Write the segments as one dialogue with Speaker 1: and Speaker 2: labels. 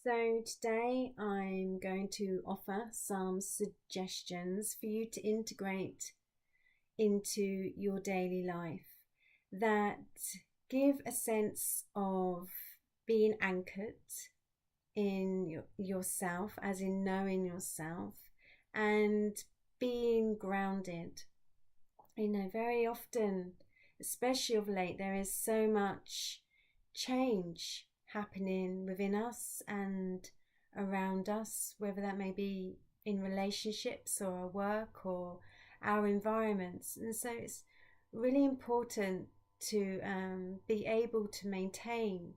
Speaker 1: So today I'm going to offer some suggestions for you to integrate into your daily life that give a sense of being anchored in yourself, as in knowing yourself, and being grounded. Very often, especially of late, there is so much change happening within us and around us, whether that may be in relationships or our work or our environments. And so it's really important to be able to maintain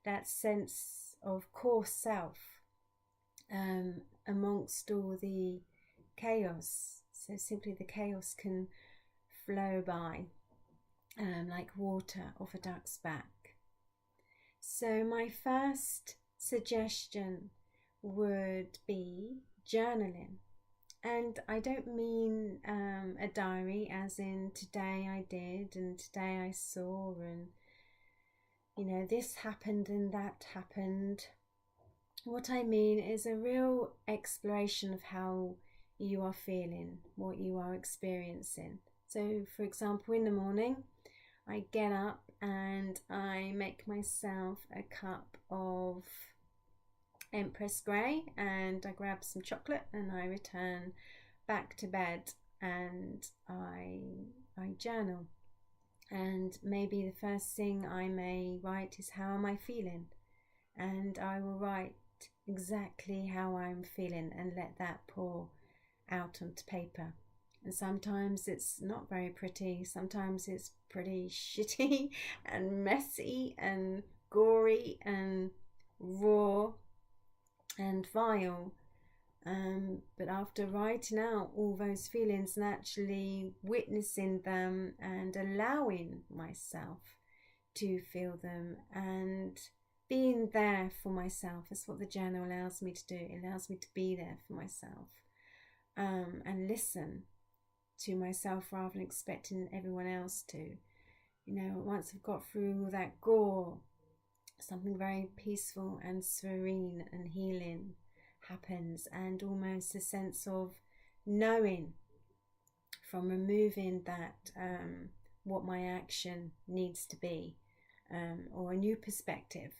Speaker 1: that sense of core self amongst all the chaos. So simply the chaos can flow by like water off a duck's back. So my first suggestion would be journaling. And I don't mean a diary as in today I did and today I saw and this happened and that happened. What I mean is a real exploration of how you are feeling, what you are experiencing. So for example, in the morning I get up and I make myself a cup of Empress Grey and I grab some chocolate and I return back to bed and I journal. And maybe the first thing I may write is how am I feeling, and I will write exactly how I'm feeling and let that pour out onto paper. And sometimes it's not very pretty, sometimes it's pretty shitty and messy and gory and raw and vile. But after writing out all those feelings and actually witnessing them and allowing myself to feel them and being there for myself, that's what the journal allows me to do. It allows me to be there for myself and listen to myself rather than expecting everyone else to. Once I've got through all that gore, something very peaceful and serene and healing happens, and almost a sense of knowing from removing that what my action needs to be, or a new perspective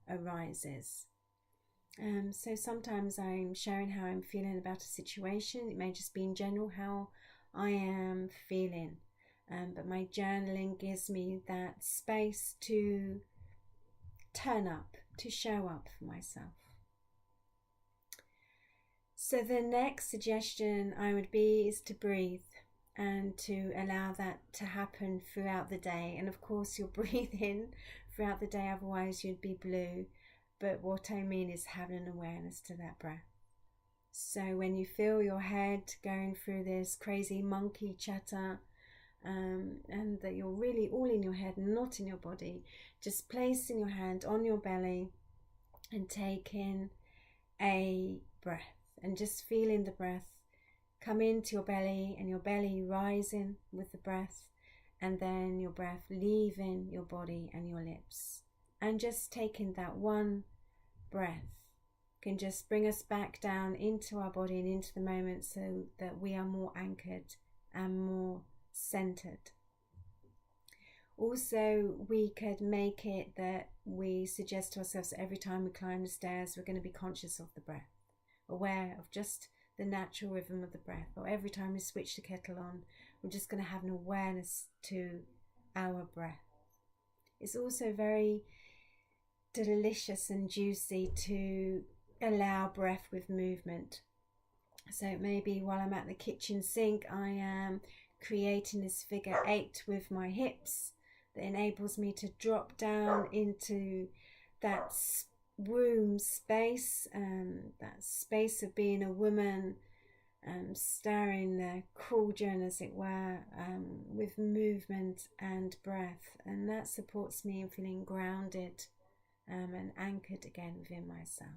Speaker 1: arises. So sometimes I'm sharing how I'm feeling about a situation. It may just be in general how I am feeling, but my journaling gives me that space to turn up, to show up for myself. So the next suggestion is to breathe and to allow that to happen throughout the day. And of course you'll breathe in throughout the day, otherwise you'd be blue. But what I mean is having an awareness to that breath. So when you feel your head going through this crazy monkey chatter, and that you're really all in your head, not in your body, just placing your hand on your belly and taking a breath and just feeling the breath come into your belly and your belly rising with the breath, and then your breath leaving your body and your lips. And just taking that one breath can just bring us back down into our body and into the moment, so that we are more anchored and more centered. Also, we could make it that we suggest to ourselves that every time we climb the stairs we're going to be conscious of the breath, aware of just the natural rhythm of the breath. Or every time we switch the kettle on, we're just going to have an awareness to our breath. It's also very delicious and juicy to allow breath with movement. So maybe while I'm at the kitchen sink, I am creating this figure 8 with my hips that enables me to drop down into that womb space, that space of being a woman, stirring the cauldron, as it were, with movement and breath. And that supports me in feeling grounded and anchored again within myself.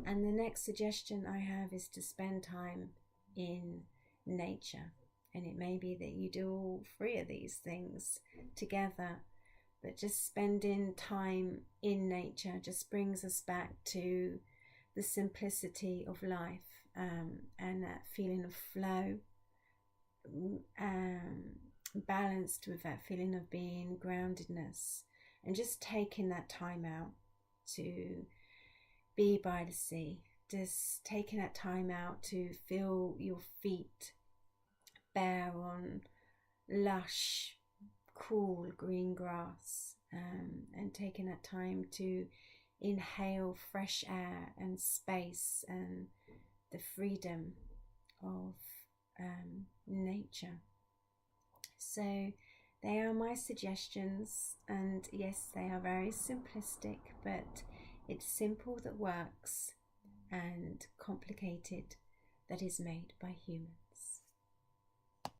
Speaker 1: And the next suggestion I have is to spend time in nature. And it may be that you do all 3 of these things together. but just spending time in nature just brings us back to the simplicity of life, and that feeling of flow, balanced with that feeling of being groundedness, and just taking that time out to be by the sea, just taking that time out to feel your feet bare on lush, cool green grass, and taking that time to inhale fresh air and space and the freedom of nature. So they are my suggestions, and yes, they are very simplistic, but it's simple that works and complicated that is made by humans.